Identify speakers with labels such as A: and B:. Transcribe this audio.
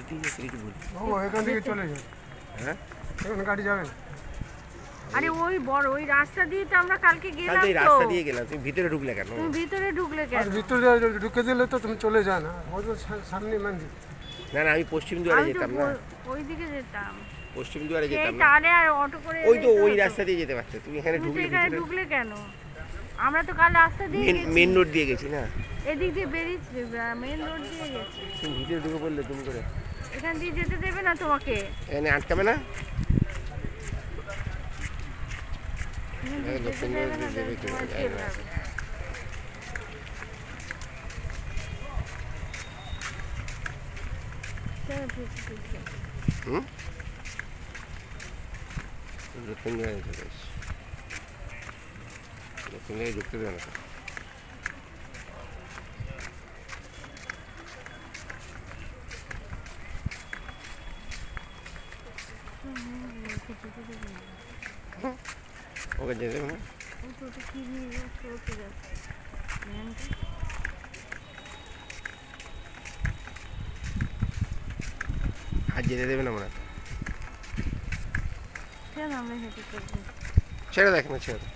A: যদি কিছু বলি
B: ও এখান থেকে চলে যাবে।
A: হ্যাঁ
B: এখন গাড়ি যাবে না।
C: আরে ওই বড় ওই রাস্তা দিয়ে তো আমরা কালকে গেলাম
A: কালকে এই
C: তো।
A: রাস্তা দিয়ে গেলাম, তুমি ভিতরে ঢুকলে কেন?
C: তুমি ভিতরে ঢুকলে
B: আর
C: কেন?
B: ভিতরে ঢুকে দিলে তো তুমি চলে যায় না, ওই তো সামনে মন্দির।
A: না না, আমি পশ্চিম দুয়ারে
C: আমি তো
A: যেতাম না,
C: ওইদিকে যেতাম।
A: পশ্চিম দুয়ারে
C: সেই
A: যেতাম না।
C: তাহলে আর অটো করে
A: ওই তো
C: যেতে
A: ওই
C: হতো।
A: রাস্তা দিয়ে যেতে পারছো, তুমি এখানে
C: তুমি
A: ঢুকলে
C: সেখানে ঢুকলে কেন? আমরা তো কাল রাস্তা দিয়ে গেছি।
A: মেন রোড দিয়ে গেছি না,
C: এদিক দিয়ে বেরিয়েছি, মেন রোড দিয়ে গেছি।
A: তুমি ভিতরে ঢুকে পড়লে তুমি করে
C: এখান দিয়ে যেতে দেবে না তোমাকে।
A: এখানে আটকাবে না।
C: যেতে
A: দক্ষিণ
C: দেবে
A: দিকে
C: না,
A: দেবে কি
C: তোমার
A: বলে,
C: কে যাবে? চলো, ঠিক আছে।
A: হুম দক্ষিণ দুয়ারে চলে এসছি, দক্ষিণ দিকে ঢুকতে দেবে না। ওকে যেতে দেবে না।
C: ও টোটো কি নিয়ে চলতে যাচ্ছে ভ্যানটা।
A: আর যেতে দেবে না মনে হয়।
C: কেন আমরা হেঁটে চলবো?
A: ছেড়ে দেখ না, ছেড়ে দেখ।